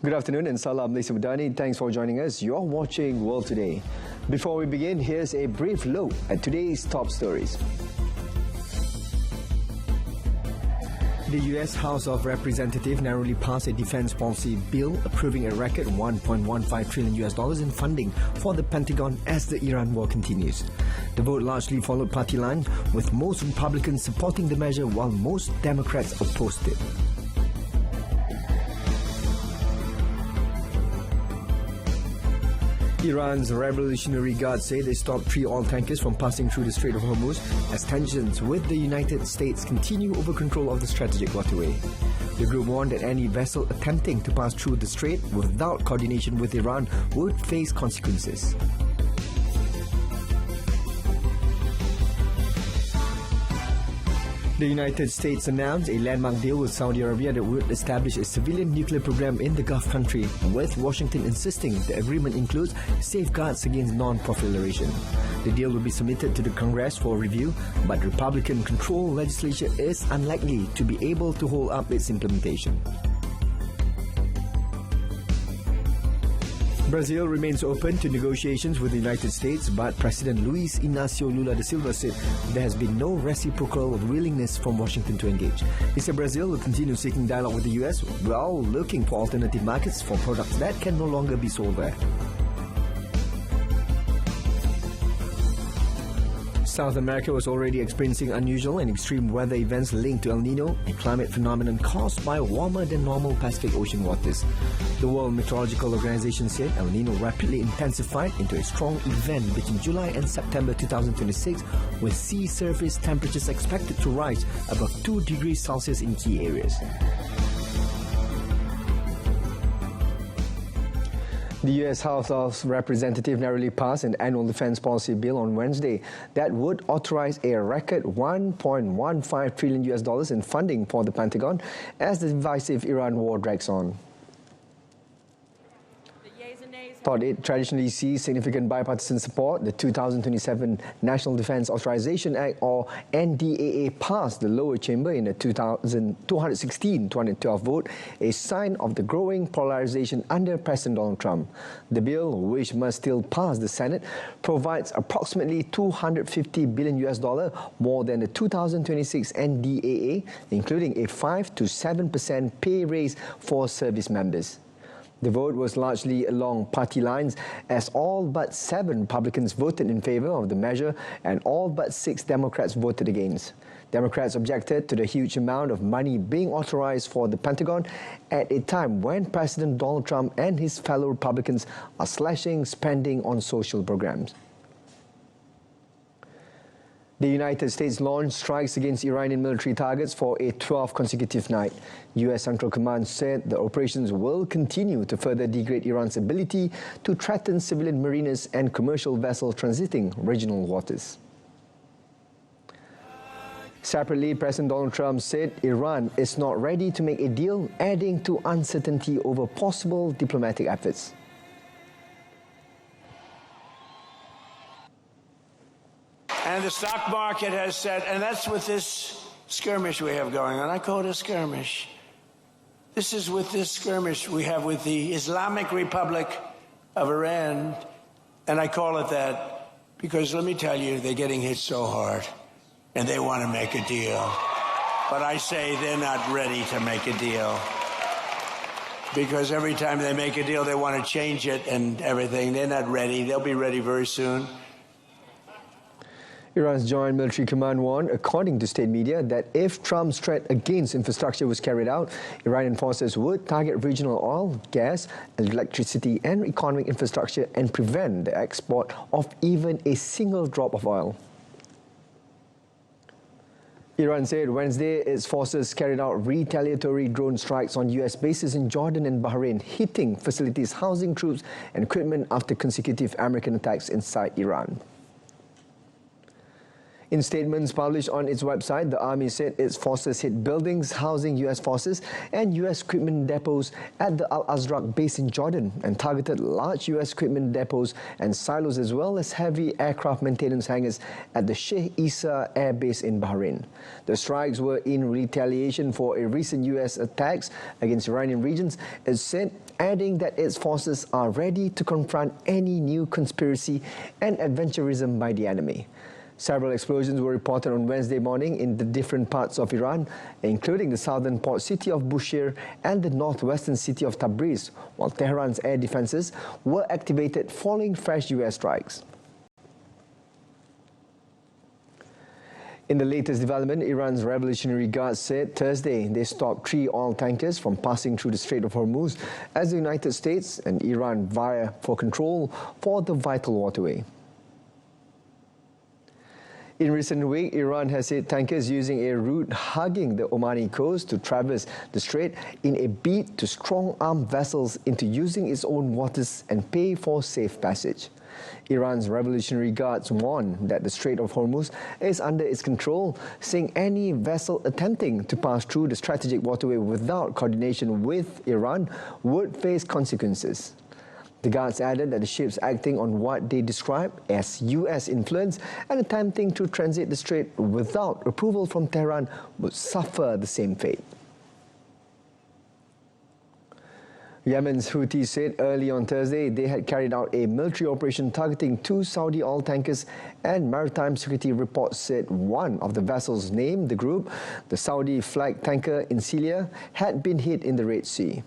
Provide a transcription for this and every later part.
Good afternoon and salam Malaysia Madani. Thanks for joining us. You're watching World Today. Before we begin, here's a brief look at today's top stories. The US House of Representatives narrowly passed a defense policy bill approving a record $1.15 trillion in funding for the Pentagon as the Iran war continues. The vote largely followed party lines, with most Republicans supporting the measure while most Democrats opposed it. Iran's Revolutionary Guard say they stopped 3 oil tankers from passing through the Strait of Hormuz as tensions with the United States continue over control of the strategic waterway. The group warned that any vessel attempting to pass through the strait without coordination with Iran would face consequences. The United States announced a landmark deal with Saudi Arabia that would establish a civilian nuclear program in the Gulf country, with Washington insisting the agreement includes safeguards against non-proliferation. The deal will be submitted to the Congress for review, but Republican-controlled legislature is unlikely to be able to hold up its implementation. Brazil remains open to negotiations with the United States, but President Luiz Inácio Lula da Silva said there has been no reciprocal willingness from Washington to engage. He said Brazil will continue seeking dialogue with the US while looking for alternative markets for products that can no longer be sold there. South America was already experiencing unusual and extreme weather events linked to El Nino, a climate phenomenon caused by warmer than normal Pacific Ocean waters. The World Meteorological Organization said El Nino rapidly intensified into a strong event between July and September 2026, with sea surface temperatures expected to rise above 2 degrees Celsius in key areas. The US House of Representatives narrowly passed an annual defense policy bill on Wednesday that would authorize a record $1.15 trillion in funding for the Pentagon as the divisive Iran war drags on. Thought it traditionally sees significant bipartisan support, the 2027 National Defense Authorization Act, or NDAA, passed the lower chamber in a 216-212 vote, a sign of the growing polarization under President Donald Trump. The bill, which must still pass the Senate, provides approximately $250 billion more than the 2026 NDAA, including a 5 to 7% pay raise for service members. The vote was largely along party lines, as all but 7 Republicans voted in favor of the measure and all but 6 Democrats voted against. Democrats objected to the huge amount of money being authorized for the Pentagon at a time when President Donald Trump and his fellow Republicans are slashing spending on social programs. The United States launched strikes against Iranian military targets for a 12th consecutive night. U.S. Central Command said the operations will continue to further degrade Iran's ability to threaten civilian mariners and commercial vessels transiting regional waters. Separately, President Donald Trump said Iran is not ready to make a deal, adding to uncertainty over possible diplomatic efforts. And the stock market has said, and that's with this skirmish we have going on. I call it a skirmish. This is with this skirmish we have with the Islamic Republic of Iran. And I call it that because, let me tell you, they're getting hit so hard and they want to make a deal. But I say they're not ready to make a deal. Because every time they make a deal, they want to change it and everything. They're not ready. They'll be ready very soon. Iran's Joint Military Command warned, according to state media, that if Trump's threat against infrastructure was carried out, Iranian forces would target regional oil, gas, electricity and economic infrastructure and prevent the export of even a single drop of oil. Iran said Wednesday its forces carried out retaliatory drone strikes on U.S. bases in Jordan and Bahrain, hitting facilities housing troops and equipment after consecutive American attacks inside Iran. In statements published on its website, the Army said its forces hit buildings housing U.S. forces and U.S. equipment depots at the Al-Azraq base in Jordan and targeted large U.S. equipment depots and silos as well as heavy aircraft maintenance hangars at the Sheikh Issa Air Base in Bahrain. The strikes were in retaliation for a recent U.S. attacks against Iranian regions, it said, adding that its forces are ready to confront any new conspiracy and adventurism by the enemy. Several explosions were reported on Wednesday morning in the different parts of Iran, including the southern port city of Bushehr and the northwestern city of Tabriz, while Tehran's air defenses were activated following fresh U.S. strikes. In the latest development, Iran's Revolutionary Guard said Thursday they stopped 3 oil tankers from passing through the Strait of Hormuz as the United States and Iran vie for control for the vital waterway. In recent weeks, Iran has said tankers using a route hugging the Omani coast to traverse the strait in a bid to strong-arm vessels into using its own waters and pay for safe passage. Iran's Revolutionary Guards warn that the Strait of Hormuz is under its control, saying any vessel attempting to pass through the strategic waterway without coordination with Iran would face consequences. The guards added that the ships acting on what they describe as U.S. influence and attempting to transit the strait without approval from Tehran would suffer the same fate. Yemen's Houthis said early on Thursday they had carried out a military operation targeting 2 Saudi oil tankers, and maritime security reports said one of the vessels named the group, the Saudi flag tanker Insilia, had been hit in the Red Sea.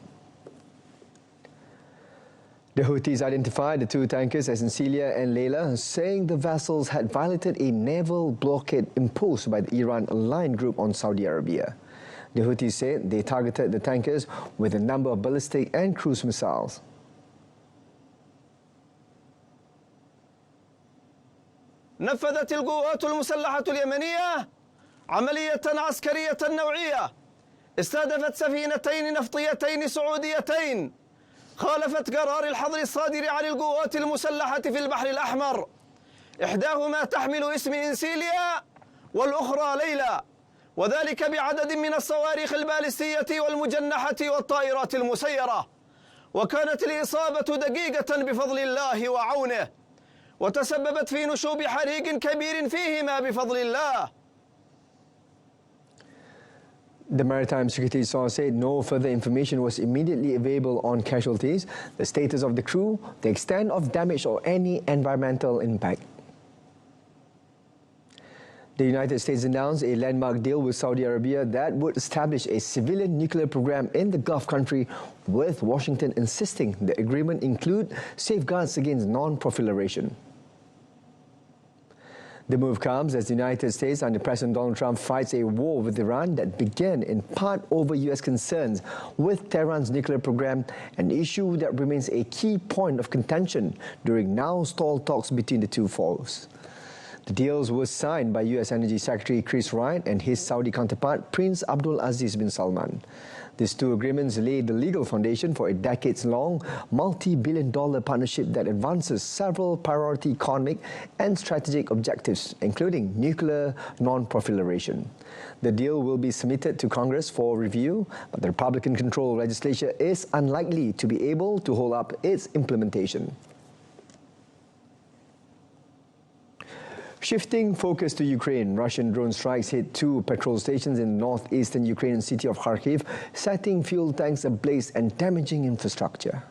The Houthis identified the 2 tankers as Insilia and Layla, saying the vessels had violated a naval blockade imposed by the Iran-aligned group on Saudi Arabia. The Houthis said they targeted the tankers with a number of ballistic and cruise missiles. نفذت القوات المسلحة اليمنية عملية عسكرية نوعية استهدفت سفينتين نفطيتين سعوديتين خالفت قرار الحظر الصادر عن القوات المسلحة في البحر الأحمر، إحداهما تحمل اسم إنسيليا والأخرى ليلى، وذلك بعدد من الصواريخ البالستية والمجنحة والطائرات المسيرة. وكانت الإصابة دقيقة بفضل الله وعونه، وتسببت في نشوب حريق كبير فيهما بفضل الله. The Maritime Security source said no further information was immediately available on casualties, the status of the crew, the extent of damage or any environmental impact. The United States announced a landmark deal with Saudi Arabia that would establish a civilian nuclear program in the Gulf country, with Washington insisting the agreement include safeguards against non-proliferation. The move comes as the United States under President Donald Trump fights a war with Iran that began in part over U.S. concerns with Tehran's nuclear program, an issue that remains a key point of contention during now stalled talks between the two foes. The deals were signed by U.S. Energy Secretary Chris Wright and his Saudi counterpart Prince Abdul Aziz bin Salman. These 2 agreements laid the legal foundation for a decades-long, multi-billion-dollar partnership that advances several priority economic and strategic objectives, including nuclear non-proliferation. The deal will be submitted to Congress for review, but the Republican-controlled legislature is unlikely to be able to hold up its implementation. Shifting focus to Ukraine, Russian drone strikes hit 2 petrol stations in the northeastern Ukrainian city of Kharkiv, setting fuel tanks ablaze and damaging infrastructure.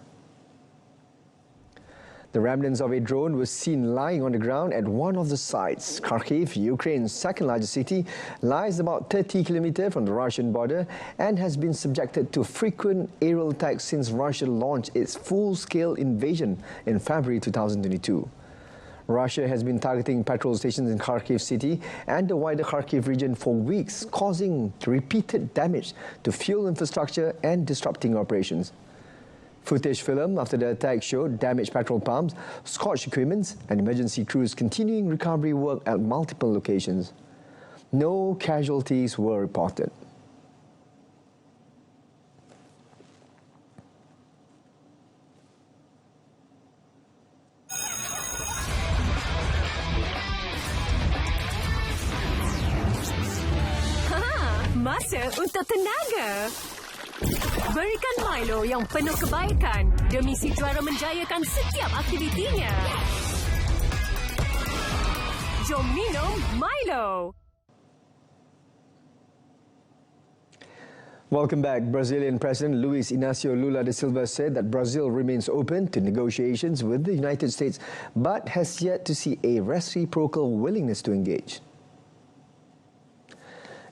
The remnants of a drone was seen lying on the ground at one of the sites. Kharkiv, Ukraine's second-largest city, lies about 30 kilometers from the Russian border and has been subjected to frequent aerial attacks since Russia launched its full-scale invasion in February 2022. Russia has been targeting petrol stations in Kharkiv city and the wider Kharkiv region for weeks, causing repeated damage to fuel infrastructure and disrupting operations. Footage filmed after the attack showed damaged petrol pumps, scorched equipment, and emergency crews continuing recovery work at multiple locations. No casualties were reported. masa untuk tenaga. Berikan Milo yang penuh kebaikan demi si juara menjayakan setiap aktivitinya. Jom minum Milo. Welcome back. Brazilian President Luiz Inácio Lula da Silva said that Brazil remains open to negotiations with the United States, but has yet to see a reciprocal willingness to engage.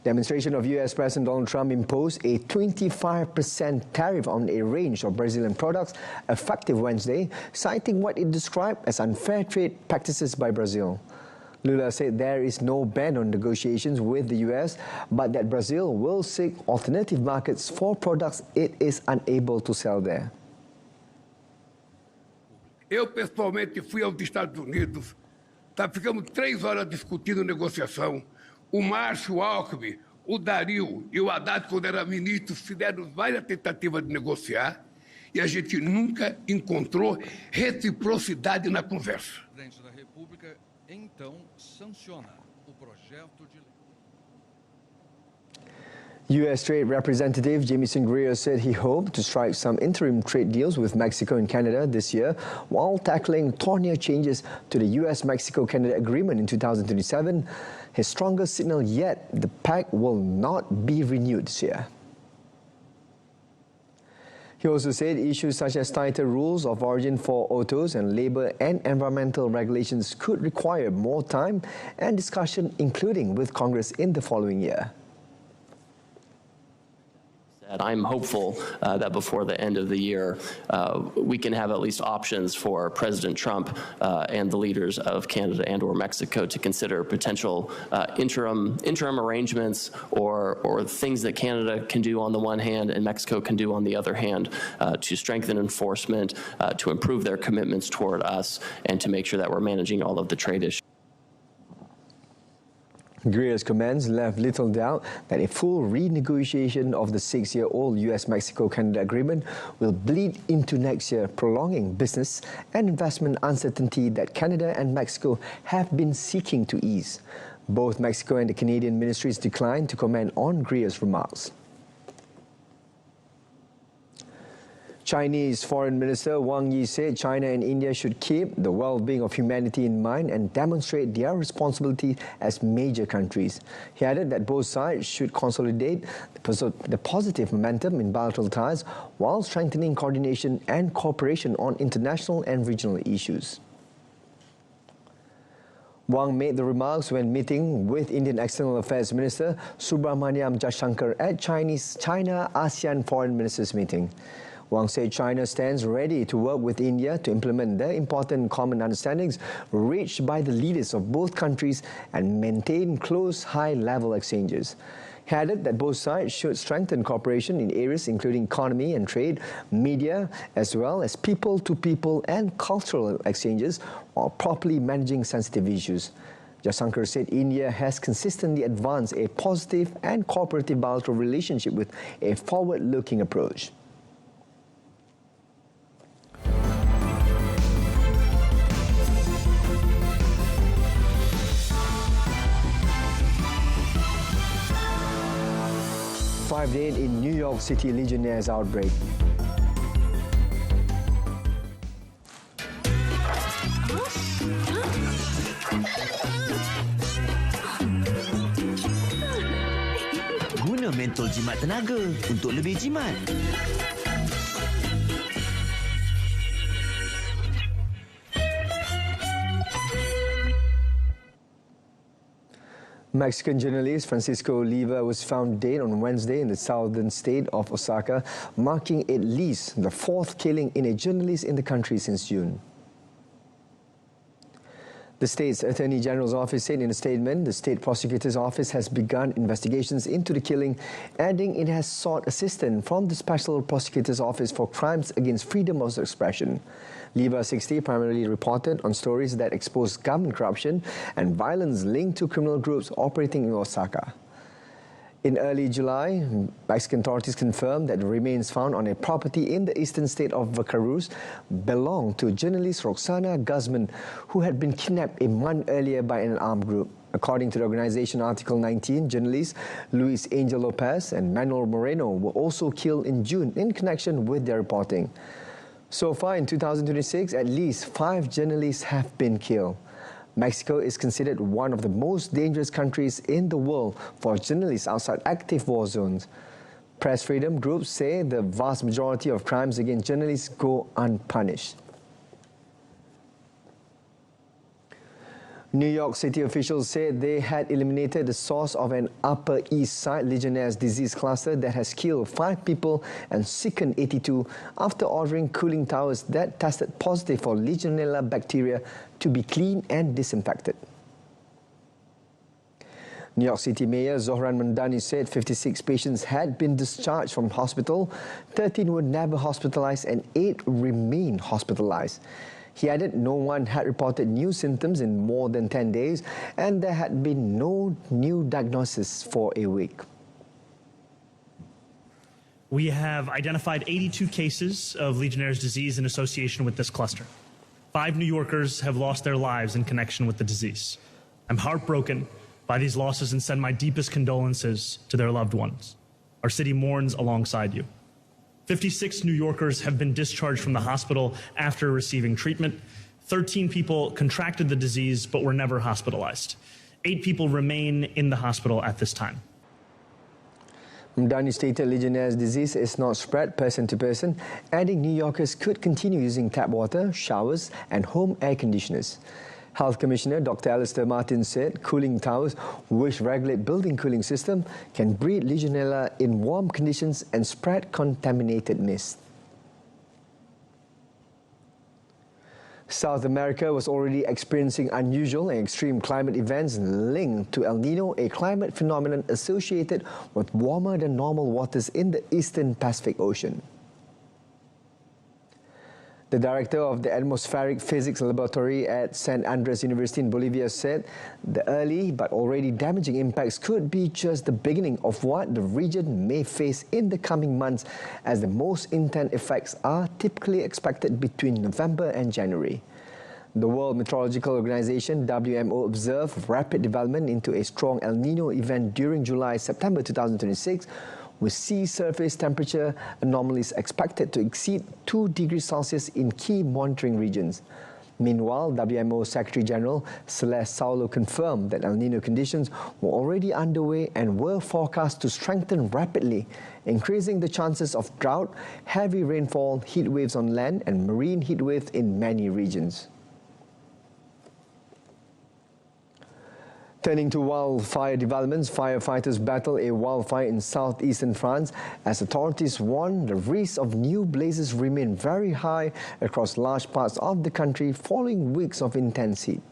Demonstration of US President Donald Trump imposed a 25% tariff on a range of Brazilian products effective Wednesday, citing what it described as unfair trade practices by Brazil. Lula said there is no ban on negotiations with the US, but that Brazil will seek alternative markets for products it is unable to sell there. Eu, pessoalmente, fui aos Estados Unidos, ficamos 3 horas discutindo negociação. O Márcio Alckmin, o Dario e o Haddad, quando eram ministros, fizeram várias tentativas de negociar e a gente nunca encontrou reciprocidade na conversa. O presidente da República, então, sanciona o projeto de lei. U.S. Trade Representative Jamieson Greer said he hoped to strike some interim trade deals with Mexico and Canada this year while tackling thornier changes to the U.S.-Mexico-Canada agreement in 2027. His strongest signal yet, the pact will not be renewed this year. He also said issues such as tighter rules of origin for autos and labor and environmental regulations could require more time and discussion, including with Congress in the following year. I'm hopeful that before the end of the year, we can have at least options for President Trump and the leaders of Canada and or Mexico to consider potential interim arrangements or things that Canada can do on the one hand and Mexico can do on the other hand to strengthen enforcement, to improve their commitments toward us, and to make sure that we're managing all of the trade issues. Greer's comments left little doubt that a full renegotiation of the 6-year-old US-Mexico-Canada agreement will bleed into next year, prolonging business and investment uncertainty that Canada and Mexico have been seeking to ease. Both Mexico and the Canadian ministries declined to comment on Greer's remarks. Chinese Foreign Minister Wang Yi said China and India should keep the well-being of humanity in mind and demonstrate their responsibility as major countries. He added that both sides should consolidate the positive momentum in bilateral ties while strengthening coordination and cooperation on international and regional issues. Wang made the remarks when meeting with Indian External Affairs Minister Subrahmanyam Jaishankar at China-ASEAN Foreign Ministers meeting. Wang said China stands ready to work with India to implement the important common understandings reached by the leaders of both countries and maintain close high-level exchanges. He added that both sides should strengthen cooperation in areas including economy and trade, media, as well as people-to-people and cultural exchanges while properly managing sensitive issues. Jaishankar said India has consistently advanced a positive and cooperative bilateral relationship with a forward-looking approach. Five days in New York City Legionnaires outbreak. Guna mentol jimat tenaga untuk lebih jimat. Mexican journalist Francisco Oliva was found dead on Wednesday in the southern state of Oaxaca, marking at least the 4th killing in a journalist in the country since June. The state's Attorney General's office said in a statement the state prosecutor's office has begun investigations into the killing, adding it has sought assistance from the Special Prosecutor's Office for Crimes Against Freedom of Expression. Liva 60 primarily reported on stories that exposed government corruption and violence linked to criminal groups operating in Oaxaca. In early July, Mexican authorities confirmed that the remains found on a property in the eastern state of Veracruz belonged to journalist Roxana Guzman, who had been kidnapped a month earlier by an armed group. According to the organization Article 19, journalists Luis Angel Lopez and Manuel Moreno were also killed in June in connection with their reporting. So far in 2026, at least 5 journalists have been killed. Mexico is considered one of the most dangerous countries in the world for journalists outside active war zones. Press freedom groups say the vast majority of crimes against journalists go unpunished. New York City officials said they had eliminated the source of an Upper East Side Legionnaires' disease cluster that has killed 5 people and sickened 82 after ordering cooling towers that tested positive for Legionella bacteria to be cleaned and disinfected. New York City Mayor Zohran Mamdani said 56 patients had been discharged from hospital, 13 were never hospitalized and 8 remain hospitalized. He added no one had reported new symptoms in more than 10 days and there had been no new diagnosis for a week. We have identified 82 cases of Legionnaire's disease in association with this cluster. 5 New Yorkers have lost their lives in connection with the disease. I'm heartbroken by these losses and send my deepest condolences to their loved ones. Our city mourns alongside you. 56 New Yorkers have been discharged from the hospital after receiving treatment. 13 people contracted the disease but were never hospitalized. 8 people remain in the hospital at this time. Mamdani stated Legionnaire's disease is not spread person to person, adding New Yorkers could continue using tap water, showers and home air conditioners. Health Commissioner Dr. Alistair Martin said cooling towers, which regulate building cooling system, can breed Legionella in warm conditions and spread contaminated mist. South America was already experiencing unusual and extreme climate events linked to El Nino, a climate phenomenon associated with warmer than normal waters in the eastern Pacific Ocean. The director of the Atmospheric Physics Laboratory at San Andres University in Bolivia said the early but already damaging impacts could be just the beginning of what the region may face in the coming months, as the most intense effects are typically expected between November and January. The World Meteorological Organization, WMO, observed rapid development into a strong El Nino event during July-September 2026, with sea surface temperature anomalies expected to exceed 2 degrees Celsius in key monitoring regions. Meanwhile, WMO Secretary General Celeste Saulo confirmed that El Nino conditions were already underway and were forecast to strengthen rapidly, increasing the chances of drought, heavy rainfall, heat waves on land and marine heat waves in many regions. Turning to wildfire developments, firefighters battle a wildfire in southeastern France as authorities warn the risk of new blazes remain very high across large parts of the country following weeks of intense heat.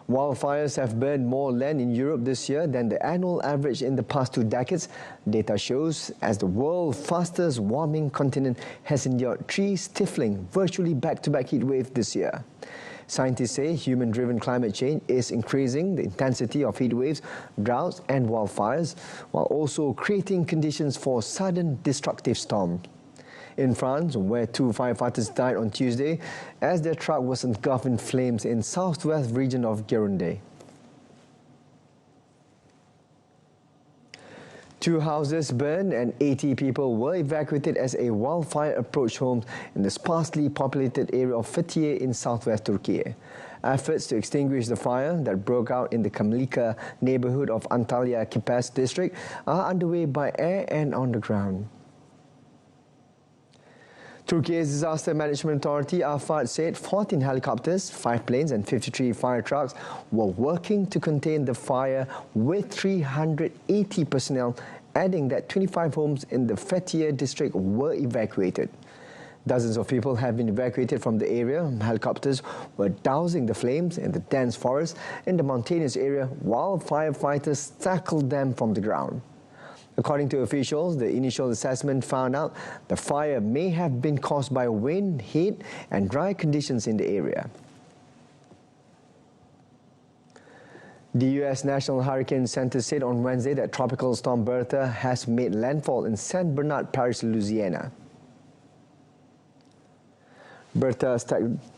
Wildfires have burned more land in Europe this year than the annual average in the past 2 decades, data shows, as the world's fastest warming continent has endured 3 stifling, virtually back-to-back heat waves this year. Scientists say human-driven climate change is increasing the intensity of heat waves, droughts and wildfires, while also creating conditions for sudden destructive storms. In France, where 2 firefighters died on Tuesday as their truck was engulfed in flames in southwest region of Gironde. 2 houses burned and 80 people were evacuated as a wildfire approached homes in the sparsely populated area of Fethiye in southwest Turkey. Efforts to extinguish the fire that broke out in the Kamlika neighborhood of Antalya Kepes district are underway by air and on the ground. Turkey's Disaster Management Authority, AFAD, said 14 helicopters, 5 planes and 53 fire trucks were working to contain the fire with 380 personnel, adding that 25 homes in the Fethiye district were evacuated. Dozens of people have been evacuated from the area. Helicopters were dousing the flames in the dense forest in the mountainous area while firefighters tackled them from the ground. According to officials, the initial assessment found out the fire may have been caused by wind, heat and dry conditions in the area. The U.S. National Hurricane Center said on Wednesday that Tropical Storm Bertha has made landfall in St. Bernard Parish, Louisiana. Bertha's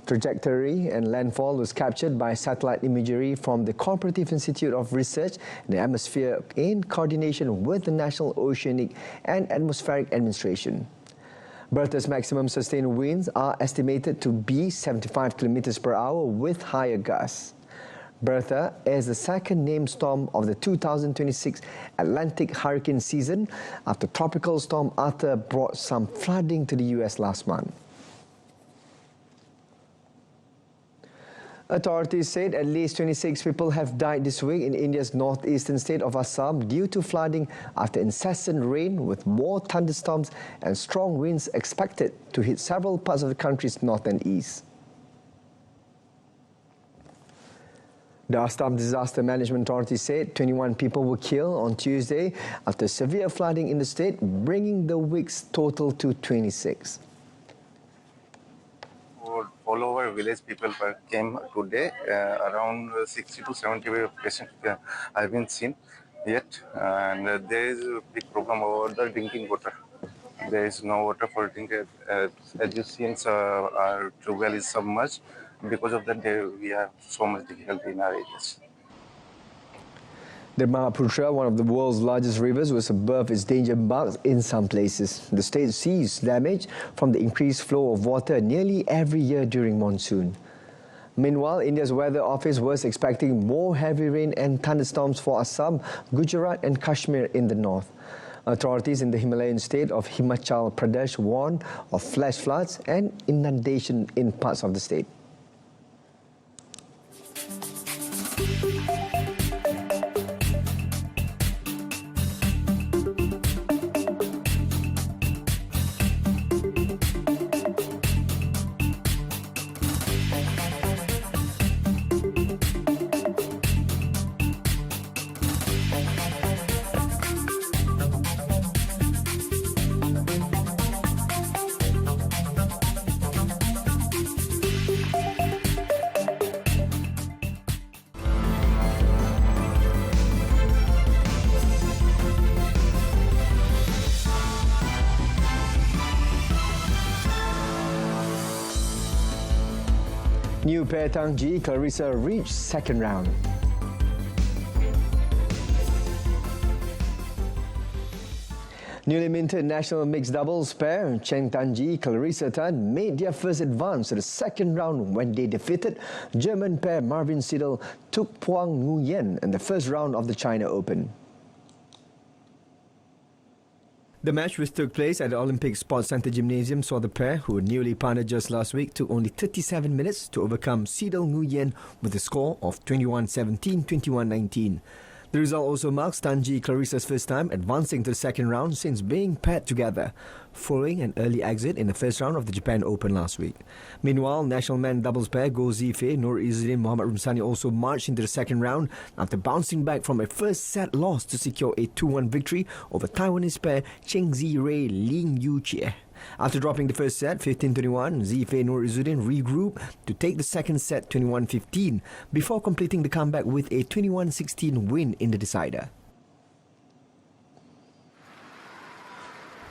trajectory and landfall was captured by satellite imagery from the Cooperative Institute of Research in the Atmosphere in coordination with the National Oceanic and Atmospheric Administration. Bertha's maximum sustained winds are estimated to be 75 kilometers per hour with higher gusts. Bertha is the second named storm of the 2026 Atlantic hurricane season after Tropical Storm Arthur brought some flooding to the US last month. Authorities said at least 26 people have died this week in India's northeastern state of Assam due to flooding after incessant rain with more thunderstorms and strong winds expected to hit several parts of the country's north and east. The Assam Disaster Management Authority said 21 people were killed on Tuesday after severe flooding in the state, bringing the week's total to 26. All over village people came today. Around 60 to 70 patients have been seen yet, and there is a big problem about the drinking water. There is no water for drinking. As you see, our well is submerged. Because of that, we have so much difficulty in our areas. The Mahaputra, one of the world's largest rivers, was above its danger marks in some places. The state sees damage from the increased flow of water nearly every year during monsoon. Meanwhile, India's weather office was expecting more heavy rain and thunderstorms for Assam, Gujarat and Kashmir in the north. Authorities in the Himalayan state of Himachal Pradesh warned of flash floods and inundation in parts of the state. New pair Tang Ji Clarissa reached second round. Newly minted national mixed doubles pair Cheng Tan-ji, Clarissa Tan made their first advance to the second round when they defeated German pair Marvin Seidel, Tuk Puang Nguyen in the first round of the China Open. The match, which took place at the Olympic Sports Centre Gymnasium, saw the pair, who were newly partnered just last week, took only 37 minutes to overcome Seidel Nguyen with a score of 21-17, 21-19. The result also marks Tan-ji Clarissa's first time advancing to the second round since being paired together, following an early exit in the first round of the Japan Open last week. Meanwhile, national men doubles pair Goh Zifei, Noor Izzuddin, Mohammad Rumsani also marched into the second round after bouncing back from a first set loss to secure a 2-1 victory over Taiwanese pair Cheng Zi-Rei, Ling Yu-Chie. After dropping the first set 15-21, Zifei Noor Izzuddin regrouped to take the second set 21-15 before completing the comeback with a 21-16 win in the decider.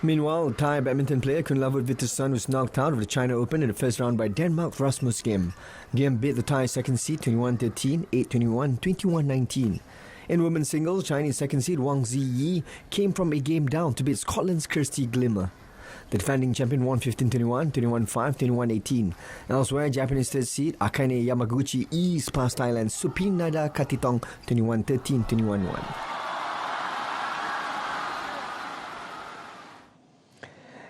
Meanwhile, Thai badminton player Kunlavut Vitisan was knocked out of the China Open in the first round by Denmark's Rasmus Gem. Gem beat the Thai second seed 21-13, 8-21, 21-19. In women's singles, Chinese second seed Wang Ziyi came from a game down to beat Scotland's Kirsty Glimmer. The defending champion won 15-21, 21-5, 21-18. Elsewhere, Japanese third seed Akane Yamaguchi eased past Thailand's Supin Nada Katitong 21-13, 21-1.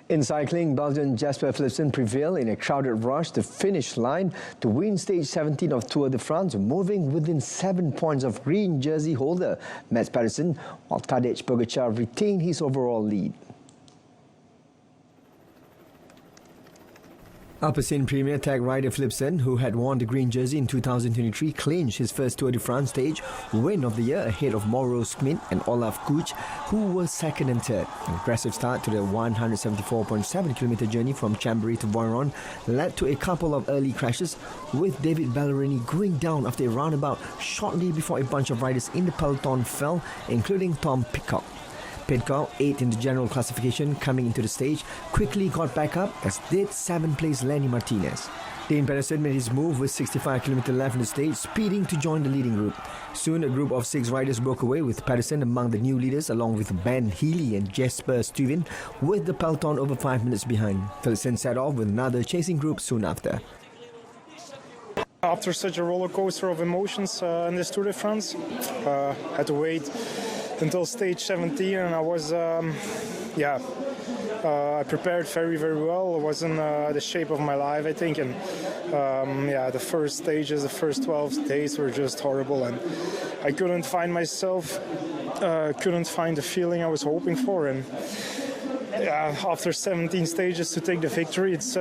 In cycling, Belgian Jasper Philipsen prevailed in a crowded rush to finish line to win stage 17 of Tour de France, moving within 7 points of green jersey holder Mats Pedersen, while Tadej Pogačar retained his overall lead. Alpecin Premier tag rider Philipsen, who had worn the green jersey in 2023, clinched his first Tour de France stage win of the year ahead of Mauro Schmid and Olaf Kuch, who were second and third. An aggressive start to the 174.7-kilometer journey from Chambéry to Voiron led to a couple of early crashes, with David Ballerini going down after a roundabout shortly before a bunch of riders in the peloton fell, including Tom Pidcock. Pidcock, 8th in the general classification, coming into the stage, quickly got back up, as did 7th place Lenny Martinez. Dean Pedersen made his move with 65 km left in the stage, speeding to join the leading group. Soon, a group of 6 riders broke away, with Pedersen among the new leaders, along with Ben Healy and Jesper Stuyven, with the peloton over 5 minutes behind. Philipsen set off with another chasing group soon after. After such a roller coaster of emotions in this Tour de France, had to wait until stage 17, and I was, I prepared very, very well. I was in the shape of my life, I think, and the first stages, the first 12 days were just horrible, and I couldn't find myself, couldn't find the feeling I was hoping for, and after 17 stages to take the victory, it's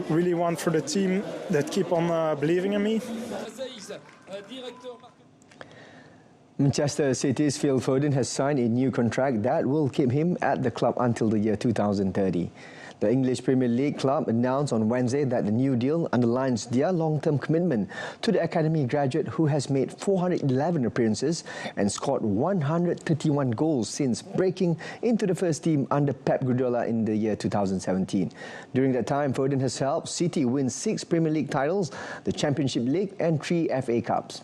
really one for the team that keep on believing in me. Manchester City's Phil Foden has signed a new contract that will keep him at the club until the year 2030. The English Premier League club announced on Wednesday that the new deal underlines their long-term commitment to the academy graduate, who has made 411 appearances and scored 131 goals since breaking into the first team under Pep Guardiola in the year 2017. During that time, Foden has helped City win 6 Premier League titles, the Championship League and 3 FA Cups.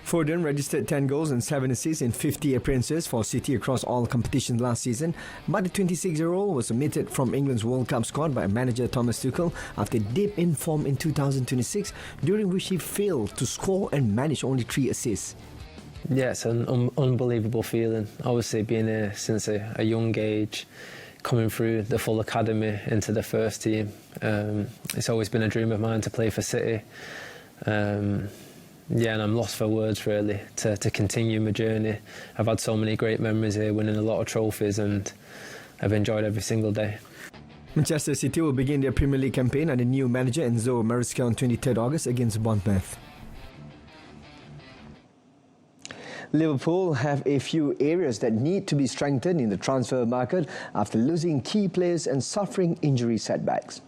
Foden registered 10 goals and 7 assists in 50 appearances for City across all competitions last season, but the 26-year-old was omitted from England's World Cup squad by manager Thomas Tuchel after a dip in form in 2026, during which he failed to score and managed only 3 assists. Yeah, it's an unbelievable feeling. Obviously, being here since a young age, coming through the full academy into the first team, it's always been a dream of mine to play for City. And I'm lost for words, really, to continue my journey. I've had so many great memories here, winning a lot of trophies, and I've enjoyed every single day. Manchester City will begin their Premier League campaign under new manager Enzo Maresca on 23rd August against Bournemouth. Liverpool have a few areas that need to be strengthened in the transfer market after losing key players and suffering injury setbacks.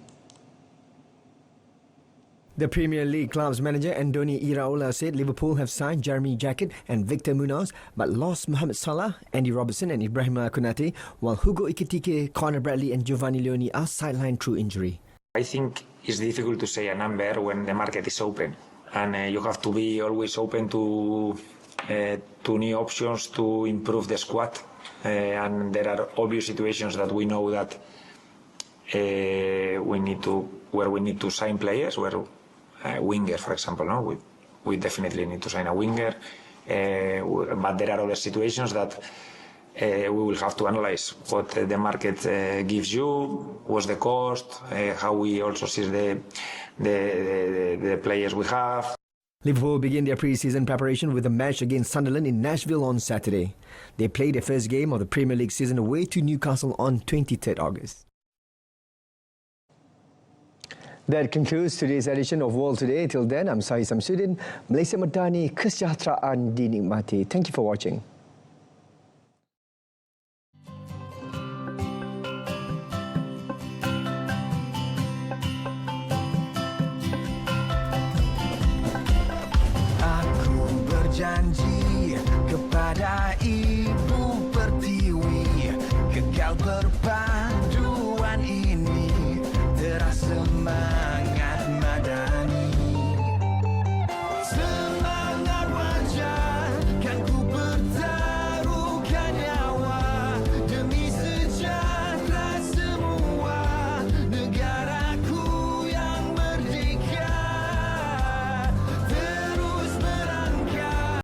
The Premier League club's manager Andoni Iraola said Liverpool have signed Jeremy Jackett and Victor Munoz but lost Mohamed Salah, Andy Robertson and Ibrahima Konate, while Hugo Ekitike, Conor Bradley and Giovanni Leoni are sidelined through injury. I think it's difficult to say a number when the market is open, and you have to be always open to new options to improve the squad, and there are obvious situations that we know that we need to sign players, where winger, for example, no? We definitely need to sign a winger, but there are other situations that we will have to analyze what the market gives you, what's the cost, how we also see the players we have. Liverpool begin their pre-season preparation with a match against Sunderland in Nashville on Saturday. They play their first game of the Premier League season away to Newcastle on 23rd August. That concludes today's edition of World Today. Till then, I'm Sahih Samsudin. Malaysia Madani, kesejahteraan dinikmati. Thank you for watching. Aku berjanji kepada Ibu Pertiwi, kekal berpadu.